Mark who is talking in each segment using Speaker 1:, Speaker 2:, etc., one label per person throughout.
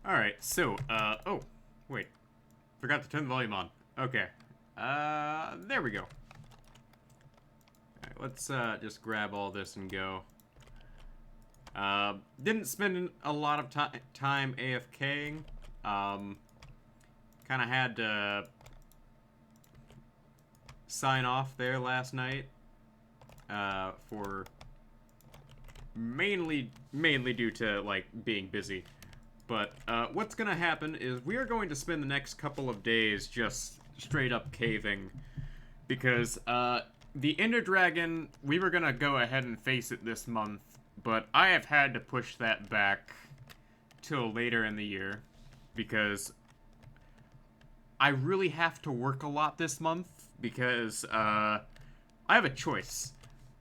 Speaker 1: Alright, so, oh, wait. Forgot to turn the volume on. Okay. There we go. Alright, let's, just grab all this and go. Didn't spend a lot of time AFKing. Kinda had to sign off there last night. For mainly due to, like, being busy. But what's gonna happen is we are going to spend the next couple of days just straight up caving. Because the Ender Dragon, we were gonna go ahead and face it this month, but I have had to push that back till later in the year. Because I really have to work a lot this month, because I have a choice.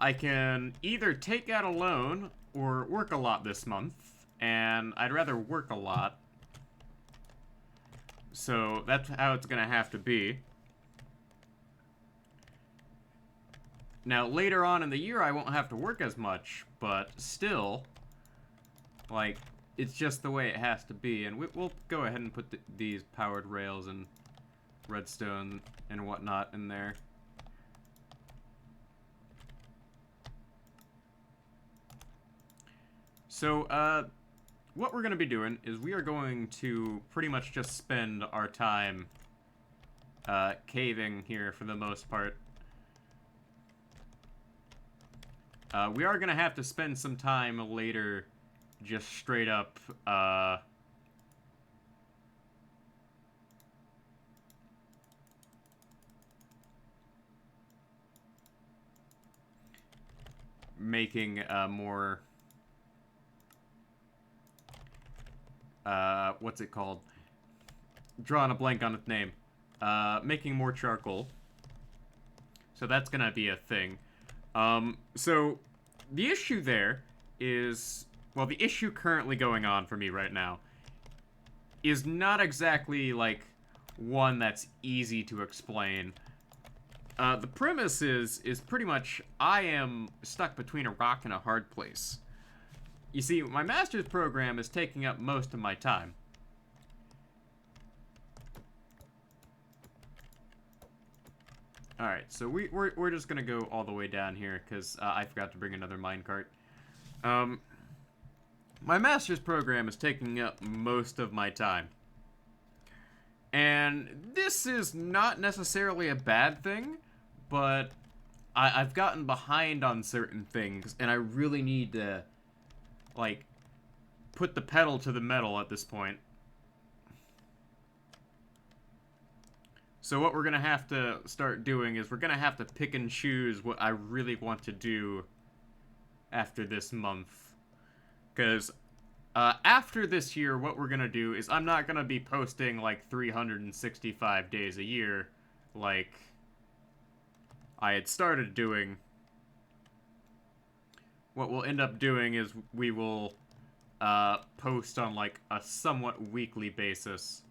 Speaker 1: I can either take out a loan or work a lot this month. And I'd rather work a lot. So that's how it's gonna have to be. Now, later on in the year, I won't have to work as much, but still, like, it's just the way it has to be. And we'll go ahead and put these powered rails and redstone and whatnot in there. So, what we're going to be doing is we are going to pretty much just spend our time caving here for the most part. We are going to have to spend some time later just straight up making more... what's it called? Drawing a blank on its name. Making more charcoal. So that's gonna be a thing. So the issue there is, well, the issue currently going on for me right now is not exactly, like, one that's easy to explain. The premise is pretty much I am stuck between a rock and a hard place. You see, my master's program is taking up most of my time. Alright, so we're just gonna go all the way down here, because I forgot to bring another minecart. My master's program is taking up most of my time. And this is not necessarily a bad thing, but I've gotten behind on certain things, and I really need to, like, put the pedal to the metal at this point. So what we're gonna have to start doing is we're gonna have to pick and choose what I really want to do after this month. Because after this year, what we're gonna do is I'm not gonna be posting like 365 days a year like I had started doing. What we'll end up doing is we will post on like a somewhat weekly basis.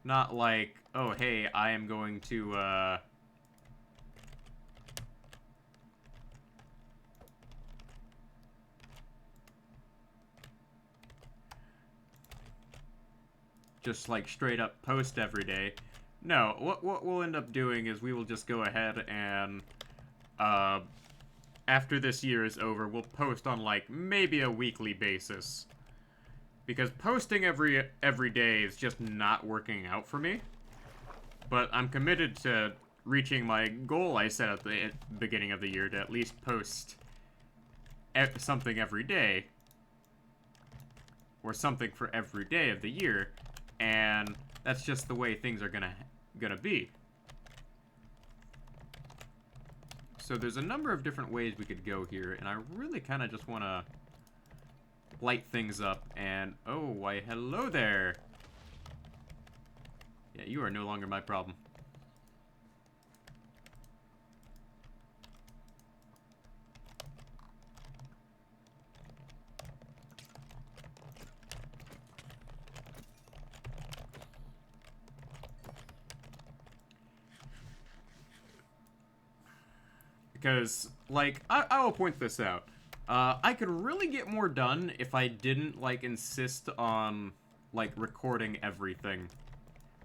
Speaker 1: Not like, oh hey, I am going to just like straight up post every day. No, what we'll end up doing is we will just go ahead and after this year is over, we'll post on like maybe a weekly basis. Because posting every day is just not working out for me. But I'm committed to reaching my goal I set at the beginning of the year to at least post something every day. Or something for every day of the year. And that's just the way things are gonna be. So there's a number of different ways we could go here, and I really kind of just want to light things up, and oh, why hello there. Yeah, you are no longer my problem. Because, like, I will point this out. I could really get more done if I didn't, like, insist on, like, recording everything.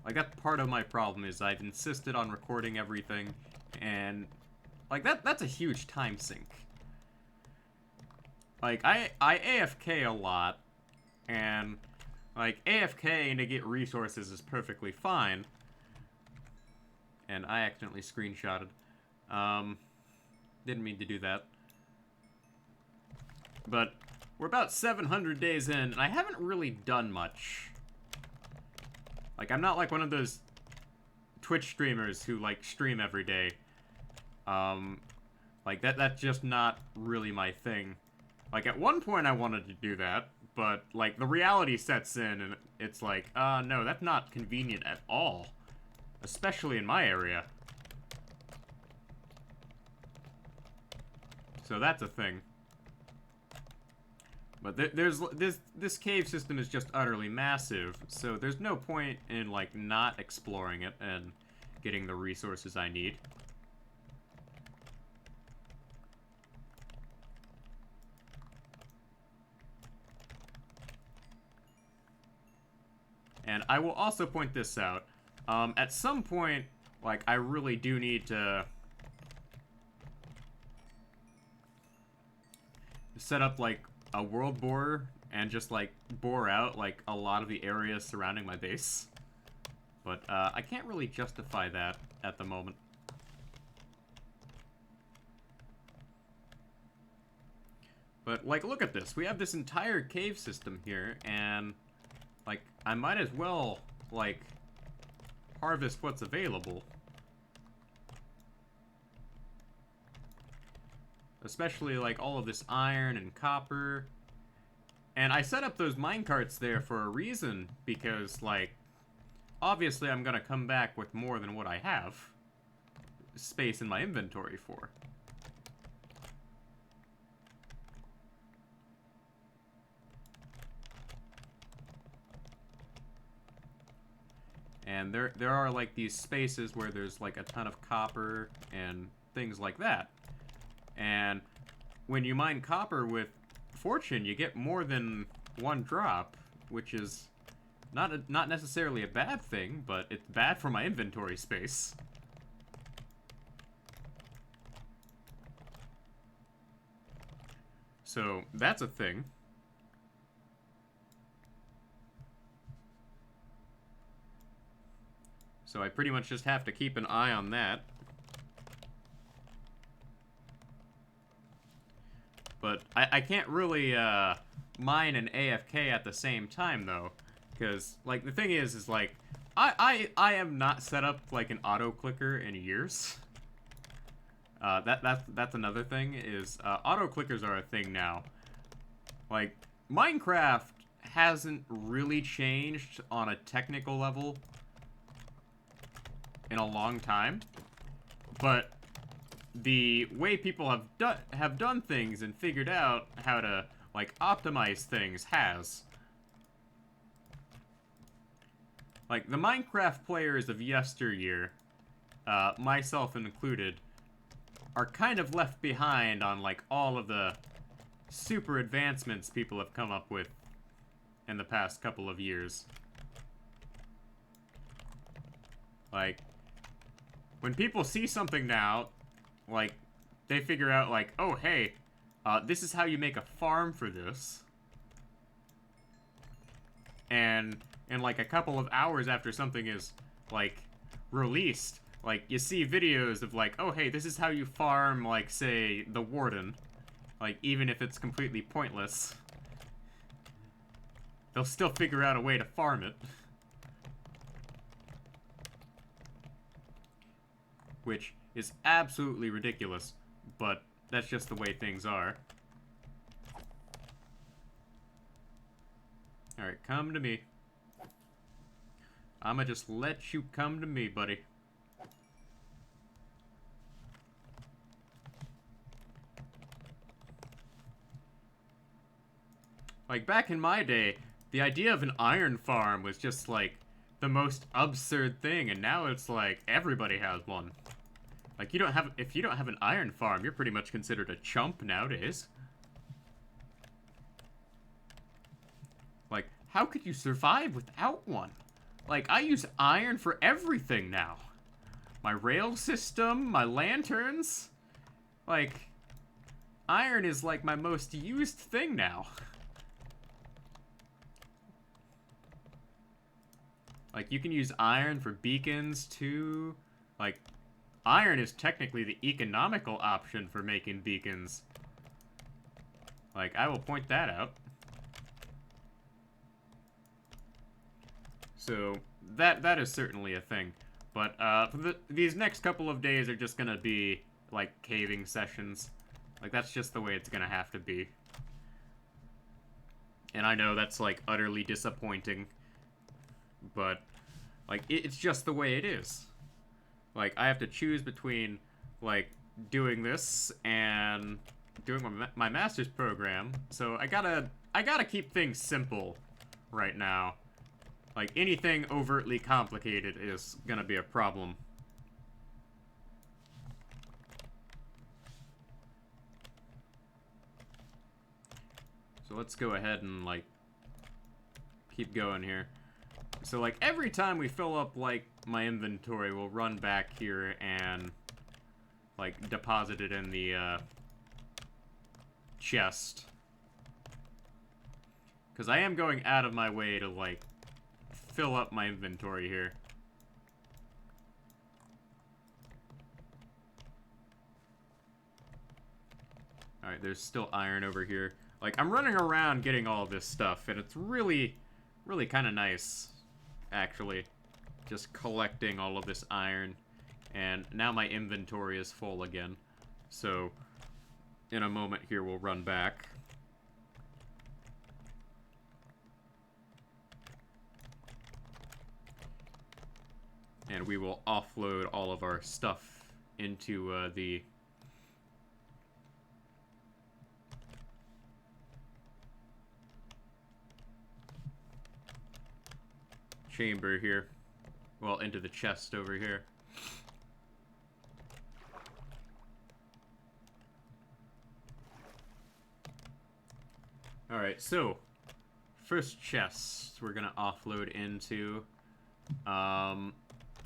Speaker 1: Like, that's part of my problem, is I've insisted on recording everything, and, like, that's a huge time sink. Like, I AFK a lot, and, like, AFK to get resources is perfectly fine. And I accidentally screenshotted. Didn't mean to do that. But we're about 700 days in, and I haven't really done much. Like, I'm not like one of those Twitch streamers who, like, stream every day. Like, that's just not really my thing. Like, at one point I wanted to do that, but, like, the reality sets in, and it's like, no, that's not convenient at all. Especially in my area. So that's a thing. But this cave system is just utterly massive, so there's no point in, like, not exploring it and getting the resources I need. And I will also point this out. At some point, like, I really do need to set up, like, a world borer and just, like, bore out, like, a lot of the areas surrounding my base. But, I can't really justify that at the moment. But, like, look at this. We have this entire cave system here, and, like, I might as well, like, harvest what's available. Especially, like, all of this iron and copper. And I set up those minecarts there for a reason, because, like, obviously I'm gonna come back with more than what I have space in my inventory for. And there are, like, these spaces where there's, like, a ton of copper and things like that. And when you mine copper with Fortune, you get more than one drop, which is not necessarily a bad thing, but it's bad for my inventory space. So that's a thing. So I pretty much just have to keep an eye on that. But I can't really mine and AFK at the same time, though. Because, like, the thing is like, I have not set up, like, an auto-clicker in years. That's another thing, is auto-clickers are a thing now. Like, Minecraft hasn't really changed on a technical level in a long time, but the way people have done things and figured out how to, like, optimize things has. Like, the Minecraft players of yesteryear, myself included, are kind of left behind on, like, all of the super advancements people have come up with in the past couple of years. Like, when people see something now, like, they figure out, like, oh, hey, this is how you make a farm for this. And in, like, a couple of hours after something is, like, released, like, you see videos of, like, oh, hey, this is how you farm, like, say, the Warden. Like, even if it's completely pointless, they'll still figure out a way to farm it. Which is absolutely ridiculous, but that's just the way things are. Alright, come to me. I'ma just let you come to me, buddy. Like, back in my day, the idea of an iron farm was just, like, the most absurd thing, and now it's like, everybody has one. Like, if you don't have an iron farm, you're pretty much considered a chump nowadays. How could you survive without one? Like, I use iron for everything now. My rail system, my lanterns. Like, iron is like my most used thing now. Like, you can use iron for beacons too. Like, iron is technically the economical option for making beacons. Like, I will point that out. So, that is certainly a thing. But, for these next couple of days are just gonna be, like, caving sessions. Like, that's just the way it's gonna have to be. And I know that's, like, utterly disappointing. But, like, it's just the way it is. Like, I have to choose between, like, doing this and doing my master's program. So I gotta keep things simple right now. Like, anything overtly complicated is gonna be a problem. So let's go ahead and, like, keep going here. So, like, every time we fill up, like, my inventory, we'll run back here and, like, deposit it in the, chest. Because I am going out of my way to, like, fill up my inventory here. Alright, there's still iron over here. Like, I'm running around getting all this stuff, and it's really, really kind of nice, actually. Just collecting all of this iron. And now my inventory is full again. So, in a moment here, we'll run back. And we will offload all of our stuff into the chamber here. Well, into the chest over here. Alright, so first chest we're gonna offload into.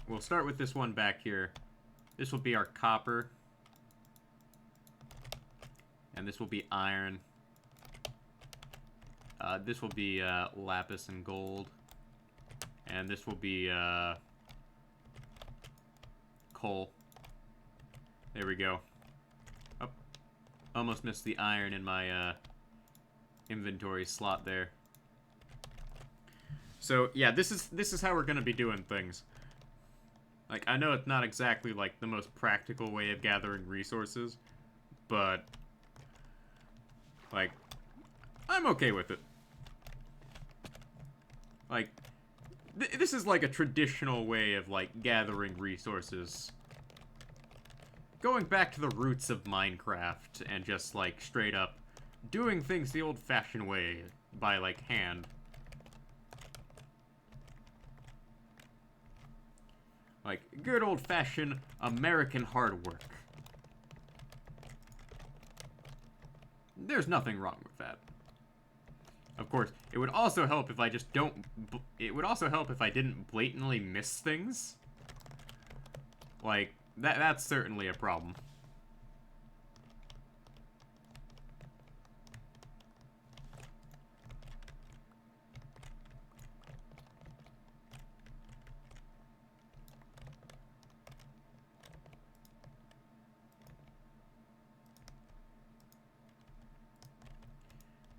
Speaker 1: We'll start with this one back here. This will be our copper. And this will be iron. This will be lapis and gold. And this will be coal. There we go. Oh, almost missed the iron in my inventory slot there. So yeah, this is how we're gonna be doing things. Like, I know it's not exactly like the most practical way of gathering resources, but like, I'm okay with it. Like, this is like a traditional way of like gathering resources. Going back to the roots of Minecraft and just like straight up doing things the old-fashioned way by like hand. Like, good old-fashioned American hard work. There's nothing wrong with that. Of course, it would also help if I just don't... It would also help if I didn't blatantly miss things. Like, that's certainly a problem.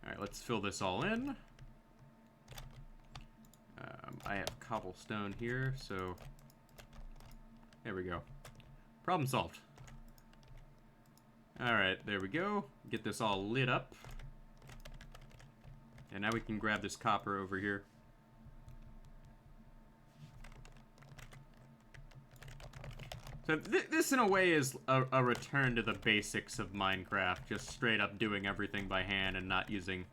Speaker 1: Alright, let's fill this all in. I have cobblestone here, so... There we go. Problem solved. Alright, there we go. Get this all lit up. And now we can grab this copper over here. So this, in a way, is a return to the basics of Minecraft. Just straight up doing everything by hand and not using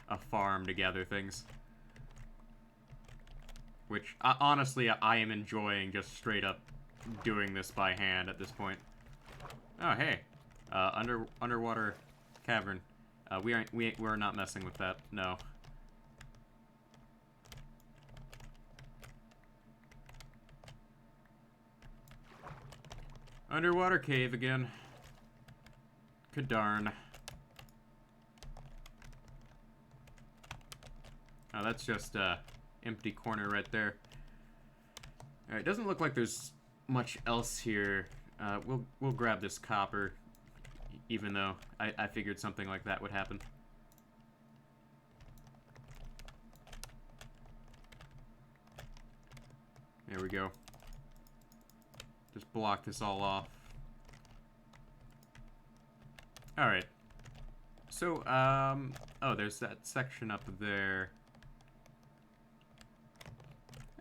Speaker 1: a farm to gather things. Which, honestly, I am enjoying just straight up doing this by hand at this point. Oh, hey. Underwater cavern. We're not messing with that. No. Underwater cave again. Good darn. Oh, that's just empty corner right there. Alright, doesn't look like there's much else here. We'll grab this copper, even though I figured something like that would happen. There we go. Just block this all off. Alright. So, oh, there's that section up there.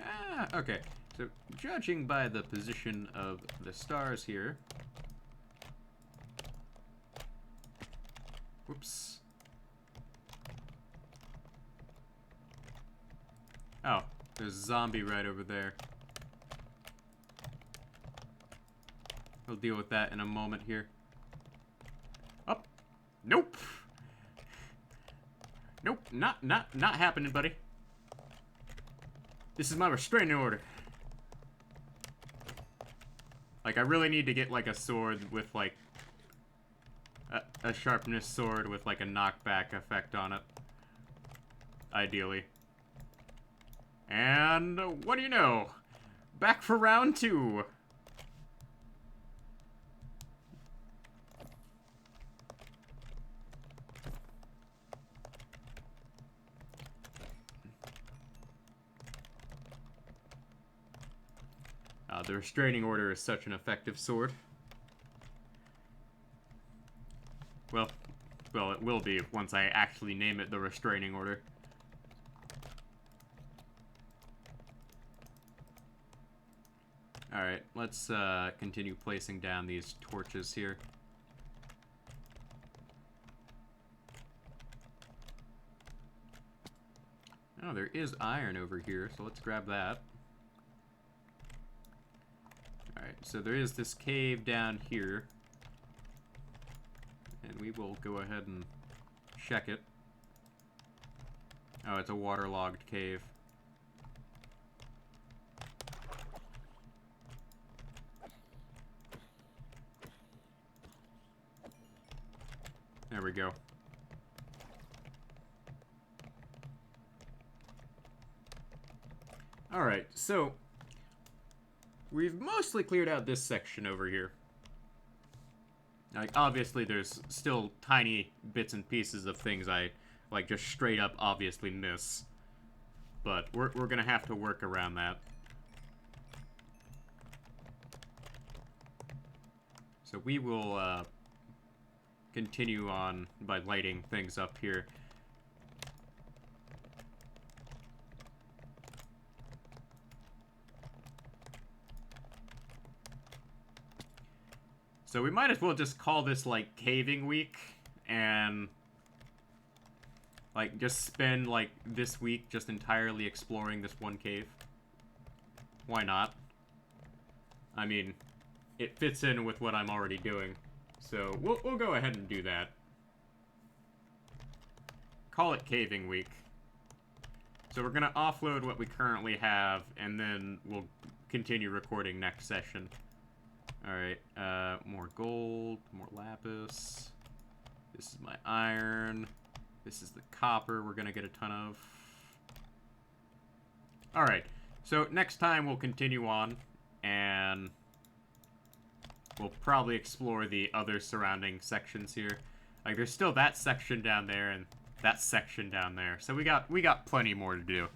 Speaker 1: Ah, okay. So, judging by the position of the stars here... Whoops. Oh, there's a zombie right over there. We'll deal with that in a moment here. Oh, nope. Nope, not happening, buddy. This is my restraining order. Like, I really need to get, like, a sword with, like, a sharpness sword with, like, a knockback effect on it. Ideally. And what do you know? Back for round 2. The restraining order is such an effective sword. Well, it will be once I actually name it the restraining order. Alright, let's continue placing down these torches here. Oh, there is iron over here, so let's grab that. Alright, so there is this cave down here. And we will go ahead and check it. Oh, it's a waterlogged cave. There we go. Alright, so we've mostly cleared out this section over here. Like, obviously there's still tiny bits and pieces of things I, like, just straight up obviously miss. But we're gonna have to work around that. So we will, continue on by lighting things up here. So we might as well just call this, like, caving week, and, like, just spend, like, this week just entirely exploring this one cave. Why not? I mean, it fits in with what I'm already doing. So we'll go ahead and do that. Call it caving week. So we're gonna offload what we currently have, and then we'll continue recording next session. Alright, more gold, more lapis. This is my iron. This is the copper we're gonna get a ton of. Alright, so next time we'll continue on, and we'll probably explore the other surrounding sections here. Like, there's still that section down there, and that section down there. So we got plenty more to do.